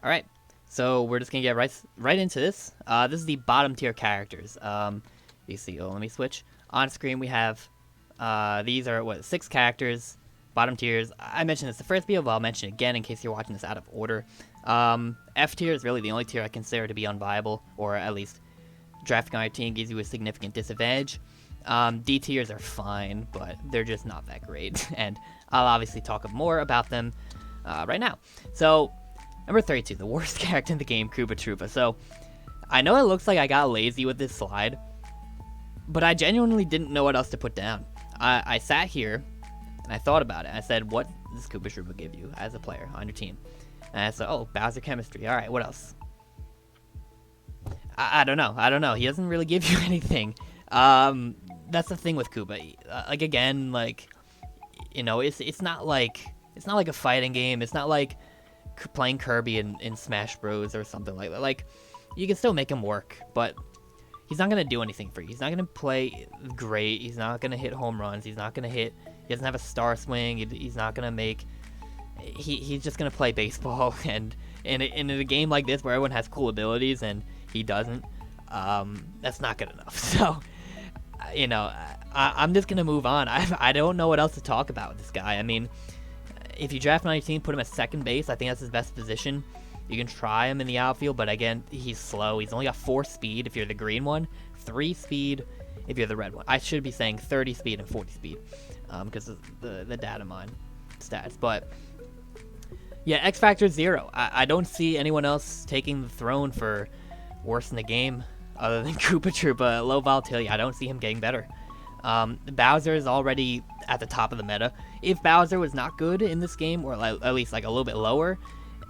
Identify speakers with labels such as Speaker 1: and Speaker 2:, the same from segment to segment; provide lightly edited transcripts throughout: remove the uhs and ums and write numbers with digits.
Speaker 1: Alright, so we're just gonna get right into this. This is the bottom tier characters. You see, let me switch. On screen we have, these are, 6 characters, bottom tiers. I mentioned this the first video, but I'll mention it again in case you're watching this out of order. F tier is really the only tier I consider to be unviable, or at least drafting on your team gives you a significant disadvantage. D tiers are fine, but they're just not that great, and I'll obviously talk more about them right now. So, number 32, the worst character in the game, Koopa Troopa. So, I know it looks like I got lazy with this slide, but I genuinely didn't know what else to put down. I sat here, and I thought about it. I said, what does Koopa Troopa give you as a player on your team? And I said, oh, Bowser chemistry. Alright, what else? I don't know. He doesn't really give you anything. That's the thing with Koopa. Like, again, like, you know, it's not like a fighting game. It's not like playing Kirby in Smash Bros. Or something like that. Like, you can still make him work, but he's not gonna do anything for you. He's not gonna play great. He's not gonna hit home runs. He's not gonna hit. He doesn't have a star swing. He's not gonna make. He's just gonna play baseball. And in a game like this where everyone has cool abilities and he doesn't, that's not good enough. So, you know, I'm just gonna move on. I don't know what else to talk about with this guy. I mean, if you draft him on your team, put him at second base. I think that's his best position. You can try him in the outfield, but again, he's slow. He's only got 4 speed if you're the green one, 3 speed if you're the red one. I should be saying 30 speed and 40 speed, because of the data mine stats. But yeah, X Factor 0. I don't see anyone else taking the throne for worst in the game other than Koopa Troopa. Low volatility. I don't see him getting better. Bowser is already at the top of the meta. If Bowser was not good in this game, or at least like a little bit lower,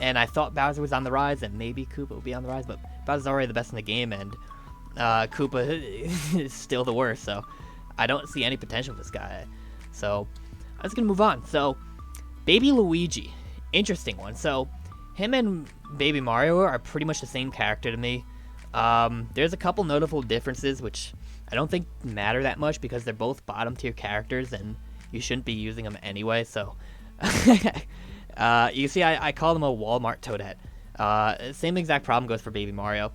Speaker 1: and I thought Bowser was on the rise, then maybe Koopa would be on the rise, but Bowser's already the best in the game, and Koopa is still the worst, so I don't see any potential for this guy. So, I'm just going to move on. So, Baby Luigi. Interesting one. So, him and Baby Mario are pretty much the same character to me. There's a couple notable differences, which I don't think matter that much, because they're both bottom tier characters, and you shouldn't be using them anyway, so... you see, I call them a Walmart Toadette. Same exact problem goes for Baby Mario.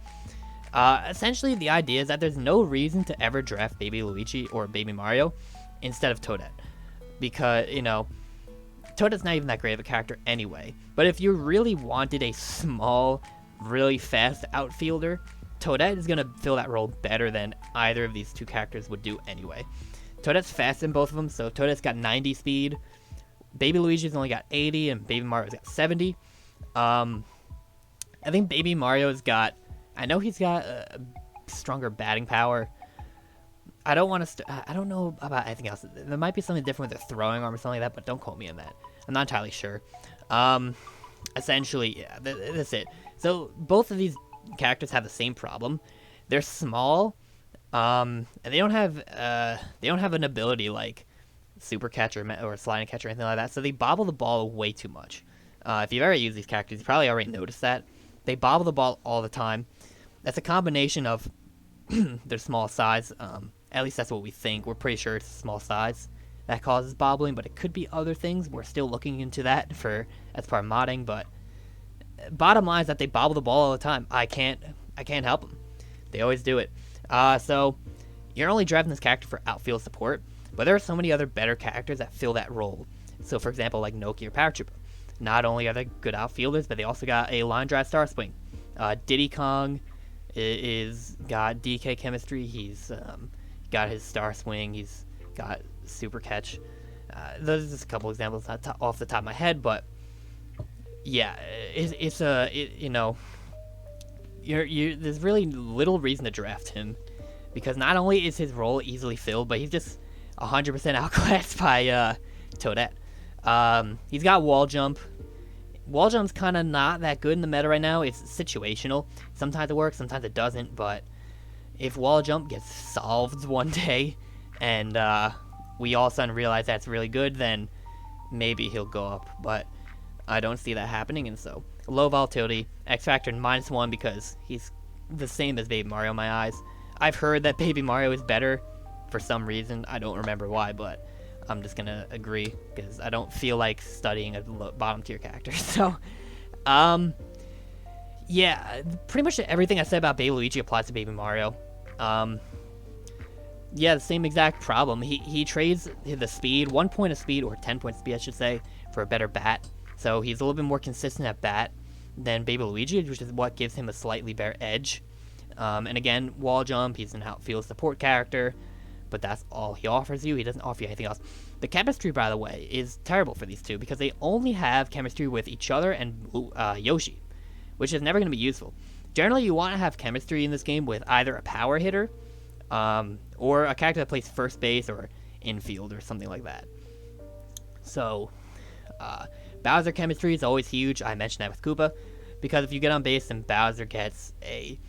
Speaker 1: Essentially, the idea is that there's no reason to ever draft Baby Luigi or Baby Mario instead of Toadette. Because, you know, Toadette's not even that great of a character anyway. But if you really wanted a small, really fast outfielder, Toadette is going to fill that role better than either of these two characters would do anyway. Toadette's fast in both of them, so Toadette's got 90 speed. Baby Luigi's only got 80, and Baby Mario's got 70. I think Baby Mario's got... I know he's got a stronger batting power. I don't want to... I don't know about anything else. There might be something different with their throwing arm or something like that, but don't quote me on that. I'm not entirely sure. Essentially, yeah, that's it. So, both of these characters have the same problem. They're small, and they don't have an ability like super catch or sliding catch or anything like that, so they bobble the ball way too much. If you've ever used these characters, you probably already noticed that. They bobble the ball all the time. That's a combination of their small size, at least that's what we think. We're pretty sure it's small size that causes bobbling, but it could be other things. We're still looking into that as part of modding, but bottom line is that they bobble the ball all the time. I can't help them. They always do it. So you're only drafting this character for outfield support, but there are so many other better characters that fill that role. So, for example, like Noki or Paratrooper. Not only are they good outfielders, but they also got a line drive star swing. Diddy Kong is got DK chemistry. He's got his star swing. He's got super catch. Those are just a couple examples off the top of my head, but yeah, you know, there's really little reason to draft him, because not only is his role easily filled, but he's just 100% outclassed by Toadette. He's got wall jump. Wall jump's kind of not that good in the meta right now. It's situational. Sometimes it works, sometimes it doesn't, but if wall jump gets solved one day and we all of a sudden realize that's really good, then maybe he'll go up, but I don't see that happening, and so low volatility, X Factor -1 because he's the same as Baby Mario in my eyes. I've heard that Baby Mario is better for some reason. I don't remember why, but I'm just gonna agree because I don't feel like studying a bottom tier character. So, Yeah, pretty much everything I said about Baby Luigi applies to Baby Mario. Um, yeah, the same exact problem. He trades the speed, 1 point of speed, or 10 points of speed, I should say, for a better bat. So he's a little bit more consistent at bat than Baby Luigi, which is what gives him a slightly better edge. And again, wall jump, he's an outfield support character, but that's all he offers you. He doesn't offer you anything else. The chemistry, by the way, is terrible for these two because they only have chemistry with each other and Yoshi, which is never going to be useful. Generally, you want to have chemistry in this game with either a power hitter or a character that plays first base or infield or something like that. So, Bowser chemistry is always huge. I mentioned that with Koopa, because if you get on base, then Bowser gets a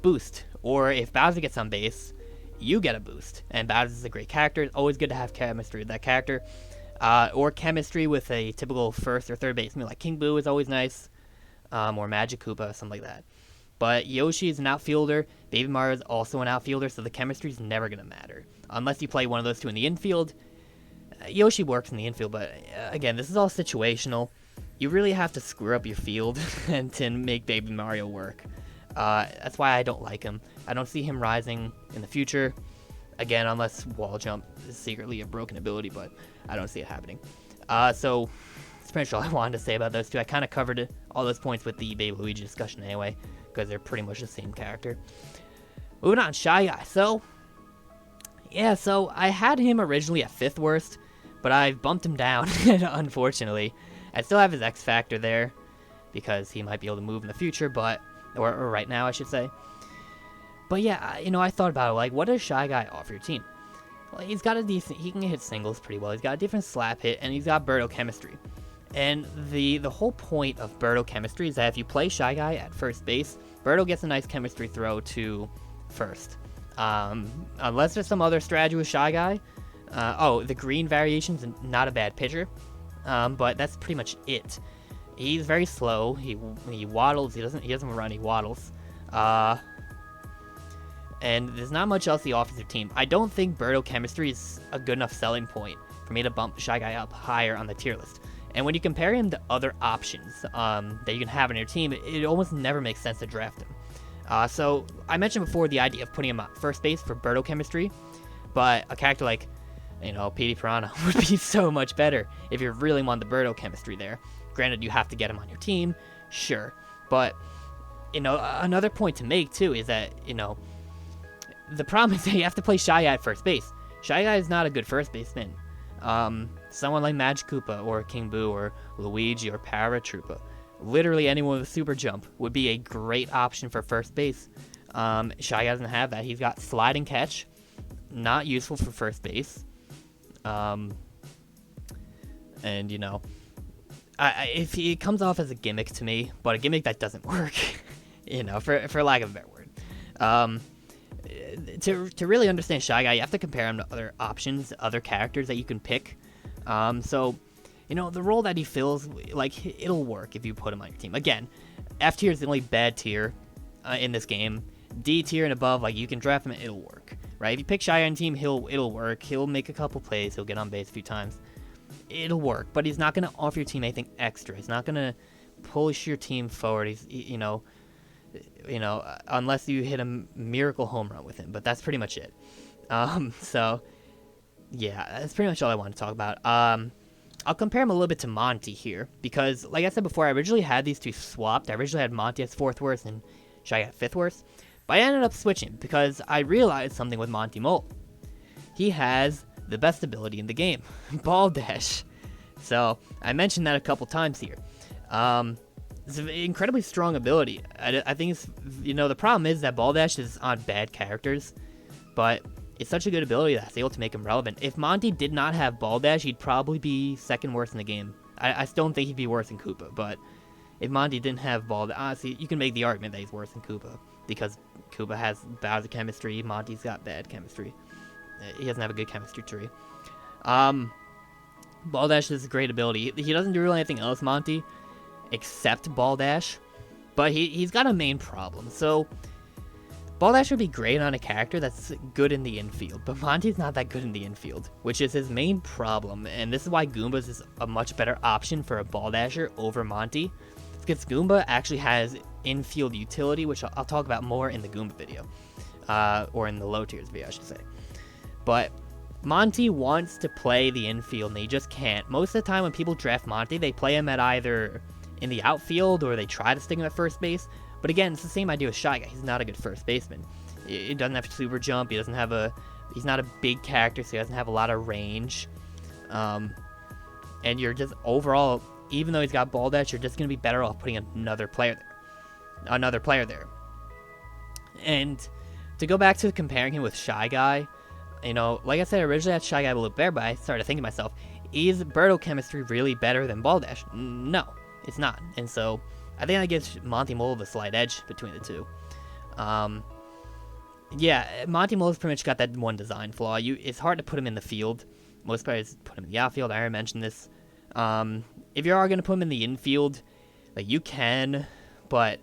Speaker 1: boost. Or if Bowser gets on base, you get a boost. And Bowser is a great character. It's always good to have chemistry with that character. Or chemistry with a typical first or third baseman, like King Boo is always nice. Or Magic Koopa, something like that. But Yoshi is an outfielder. Baby Mario is also an outfielder, so the chemistry is never going to matter. Unless you play one of those two in the infield. Yoshi works in the infield, but again, this is all situational. You really have to screw up your field and to make Baby Mario work. That's why I don't like him. I don't see him rising in the future. Again, unless wall jump is secretly a broken ability, but I don't see it happening. So that's pretty much all I wanted to say about those two. I kind of covered all those points with the Baby Luigi discussion anyway, because they're pretty much the same character. Moving on, Shy Guy. So I had him originally at 5th worst, but I've bumped him down, unfortunately. I still have his X Factor there, because he might be able to move in the future, but, or right now, I should say. But yeah, I thought about it, like, what does Shy Guy offer your team? Well, he's got he can hit singles pretty well, he's got a different slap hit, and he's got Birdo chemistry. And the whole point of Birdo chemistry is that if you play Shy Guy at first base, Birdo gets a nice chemistry throw to first. Unless there's some other strategy with Shy Guy. The green variation's not a bad pitcher, but that's pretty much it. He's very slow. He waddles. He doesn't run. He waddles. And there's not much else he offers your team. I don't think Birdo chemistry is a good enough selling point for me to bump Shy Guy up higher on the tier list. And when you compare him to other options that you can have on your team, it almost never makes sense to draft him. So I mentioned before the idea of putting him at first base for Birdo chemistry, but a character like, Petey Piranha would be so much better if you really want the Birdo chemistry there. Granted, you have to get him on your team, sure, but another point to make too is that the problem is that you have to play Shy Guy at first base. Shy Guy is not a good first baseman. Someone like Magic Koopa or King Boo or Luigi or Paratroopa, literally anyone with a super jump would be a great option for first base. Shy Guy doesn't have that. He's got sliding catch, not useful for first base. If he comes off as a gimmick to me, but a gimmick that doesn't work, for lack of a better word. To really understand Shy Guy, you have to compare him to other options, other characters that you can pick. The role that he fills, like, it'll work if you put him on your team. Again, F tier is the only bad tier in this game. D tier and above, like, you can draft him and it'll work, right? If you pick Shy Guy on your team, it'll work. He'll make a couple plays. He'll get on base a few times. It'll work, but he's not going to offer your team anything extra. He's not going to push your team forward. He's, unless you hit a miracle home run with him, but that's pretty much it. So, yeah, that's pretty much all I want to talk about. I'll compare him a little bit to Monty here, because, like I said before, I originally had these two swapped. I originally had Monty as 4th worst and Shy Guy 5th worst, but I ended up switching because I realized something with Monty Mole. He has the best ability in the game, Ball Dash. So, I mentioned that a couple times here. It's an incredibly strong ability. I think it's, the problem is that Ball Dash is on bad characters, but it's such a good ability that's able to make him relevant. If Monty did not have Ball Dash, he'd probably be 2nd worst in the game. I still don't think he'd be worse than Koopa, but if Monty didn't have Ball Dash, honestly, you can make the argument that he's worse than Koopa, because Koopa has Bowser chemistry, Monty's got bad chemistry. He doesn't have a good chemistry tree. Ball Dash is a great ability. He doesn't do really anything else, Monty, except Ball Dash, but he's got a main problem. So Ball Dash would be great on a character that's good in the infield, but Monty's not that good in the infield, which is his main problem, and this is why Goombas is a much better option for a Ball Dasher over Monty, because Goomba actually has infield utility, which I'll talk about more in the Goomba video, or in the low tiers video, I should say. But Monty wants to play the infield, and he just can't. Most of the time when people draft Monty, they play him at either in the outfield or they try to stick him at first base. But again, it's the same idea with Shy Guy. He's not a good first baseman. He doesn't have super jump. He's not a big character, so he doesn't have a lot of range. And you're just overall, even though he's got baldash, you're just going to be better off putting another player there. And to go back to comparing him with Shy Guy, like I said, originally I had Shy Guy a little better, but I started thinking to myself, is Birdo chemistry really better than baldash? No, it's not. And so I think that gives Monty Mole the slight edge between the two. Yeah, Monty Mole's pretty much got that one design flaw. It's hard to put him in the field. Most players put him in the outfield. I already mentioned this. If you are going to put him in the infield, like, you can, but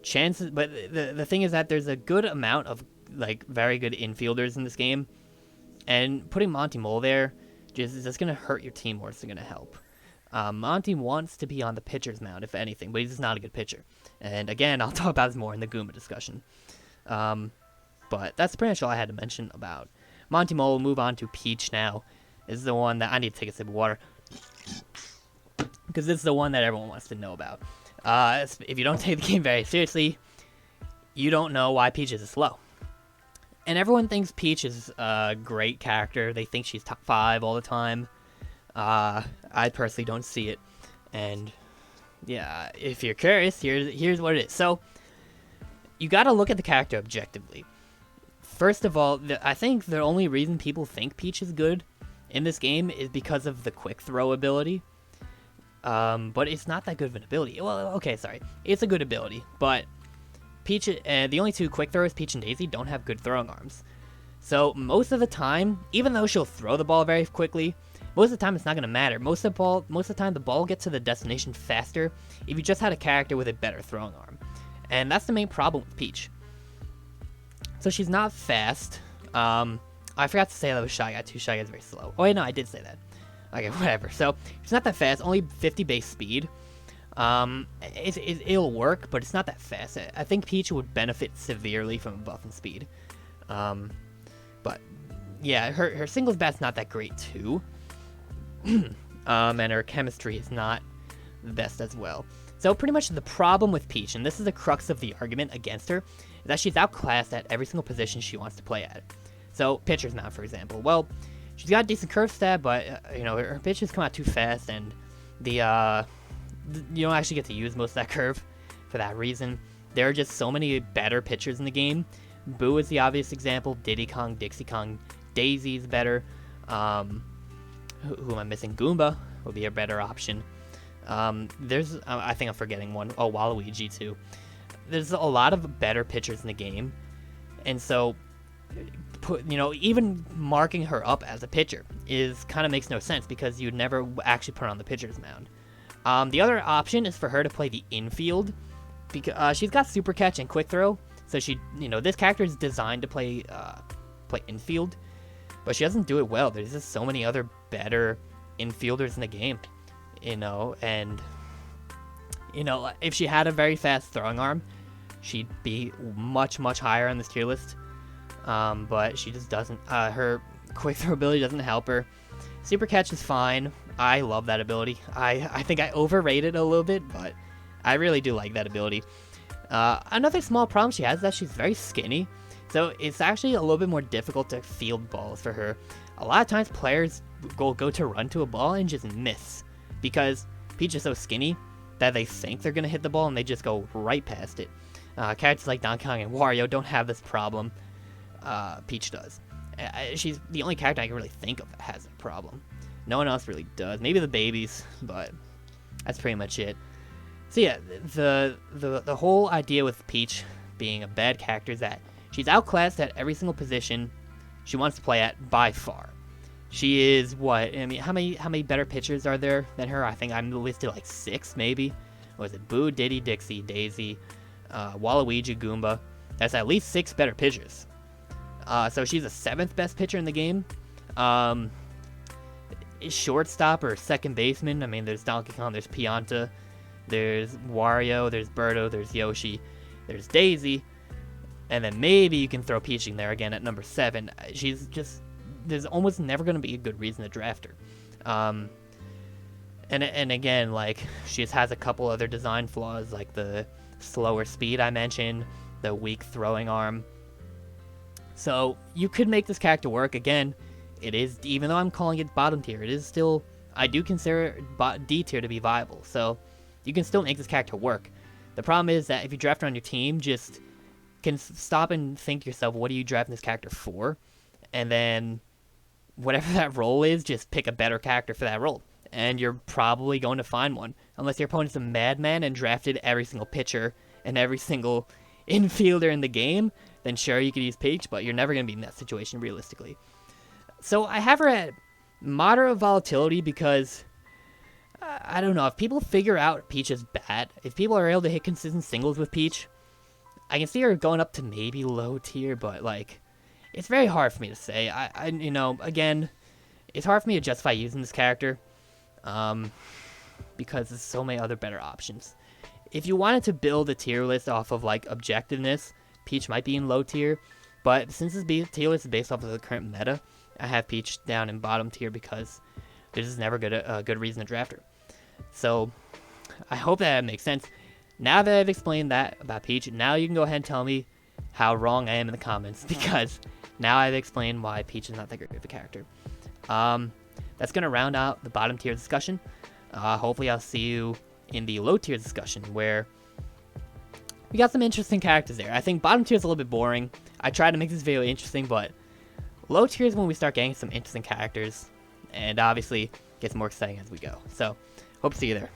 Speaker 1: the thing is that there's a good amount of, like, very good infielders in this game, and putting Monty Mole there is just going to hurt your team more. It's going to help. Monty wants to be on the pitcher's mound, if anything, but he's just not a good pitcher. And again, I'll talk about this more in the Goomba discussion. But that's pretty much all I had to mention about Monty Mole. We'll move on to Peach now. This is the one that I need to take a sip of water, because this is the one that everyone wants to know about. If you don't take the game very seriously, you don't know why Peach is slow. And everyone thinks Peach is a great character. They think she's top 5 all the time. I personally don't see it. And yeah, if you're curious, here's what it is. So you got to look at the character objectively. First of all, I think the only reason people think Peach is good in this game is because of the quick throw ability. But it's not that good of an ability. Well, okay, sorry. It's a good ability, but Peach, the only 2 quick throwers, Peach and Daisy, don't have good throwing arms. So most of the time, even though she'll throw the ball very quickly, most of the time it's not going to matter. Most of the time the ball gets to the destination faster if you just had a character with a better throwing arm. And that's the main problem with Peach. So she's not fast. I forgot to say that with Shy Guy too. Shy Guy's very slow. Oh wait, no, I did say that. Okay, whatever. So she's not that fast. Only 50 base speed. It'll work, but it's not that fast. I think Peach would benefit severely from a buff in speed. But yeah, her singles bat's not that great too. And her chemistry is not the best as well. So pretty much the problem with Peach, and this is the crux of the argument against her, is that she's outclassed at every single position she wants to play at. So pitcher's mound, for example. Well, she's got a decent curve stat, but her pitches come out too fast, and you don't actually get to use most of that curve for that reason. There are just so many better pitchers in the game. Boo is the obvious example. Diddy Kong, Dixie Kong, Daisy's better. Who am I missing? Goomba would be a better option. I think I'm forgetting one. Oh, Waluigi too. There's a lot of better pitchers in the game, and so even marking her up as a pitcher kind of makes no sense, because you'd never actually put her on the pitcher's mound. The other option is for her to play the infield, because she's got super catch and quick throw. So this character is designed to play infield, but she doesn't do it well. There's just so many other better infielders in the game, and if she had a very fast throwing arm, she'd be much, much higher on this tier list. But she just doesn't. Her quick throw ability doesn't help her. Super catch is fine. I love that ability. I think I overrated it a little bit, but I really do like that ability. Another small problem she has is that she's very skinny, so it's actually a little bit more difficult to field balls for her. A lot of times players go to run to a ball and just miss, because Peach is so skinny that they think they're going to hit the ball and they just go right past it. Characters like Donkey Kong and Wario don't have this problem. Peach does. She's the only character I can really think of that has a problem. No one else really does. Maybe the babies, but that's pretty much it. So yeah, the whole idea with Peach being a bad character is that she's outclassed at every single position she wants to play at by far. She is how many better pitchers are there than her? I think I'm listed like 6 maybe. Was it Boo, Diddy, Dixie, Daisy, Waluigi, Goomba? That's at least 6 better pitchers. So she's the 7th best pitcher in the game. Shortstop or second baseman, there's Donkey Kong, there's Pianta. there's Wario, there's Birdo, there's Yoshi, there's Daisy, and then maybe you can throw Peach in there again at number 7. She's just, there's almost never going to be a good reason to draft her. And again, like, she just has a couple other design flaws, like the slower speed I mentioned, the weak throwing arm. So you could make this character work. Again, it is, even though I'm calling it bottom tier, it is still, I do consider D tier to be viable. So you can still make this character work. The problem is that if you draft her on your team, just can stop and think to yourself, what are you drafting this character for? And then whatever that role is, just pick a better character for that role. And you're probably going to find one. Unless your opponent's a madman and drafted every single pitcher and every single infielder in the game, then sure, you could use Peach, but you're never going to be in that situation realistically. So I have her at moderate volatility because, I don't know, if people figure out Peach is bad, if people are able to hit consistent singles with Peach, I can see her going up to maybe low tier, but, like, it's very hard for me to say. I you know, again, it's hard for me to justify using this character, because there's so many other better options. If you wanted to build a tier list off of, like, objectiveness, Peach might be in low tier, but since this tier list is based off of the current meta, I have Peach down in bottom tier because there's just never a good reason to draft her. So I hope that makes sense. Now that I've explained that about Peach, now you can go ahead and tell me how wrong I am in the comments, because now I've explained why Peach is not that great of a character. That's going to round out the bottom tier discussion. Hopefully I'll see you in the low tier discussion, where we got some interesting characters there. I think bottom tier is a little bit boring. I tried to make this video interesting, but low tier is when we start getting some interesting characters, and obviously gets more exciting as we go. So hope to see you there.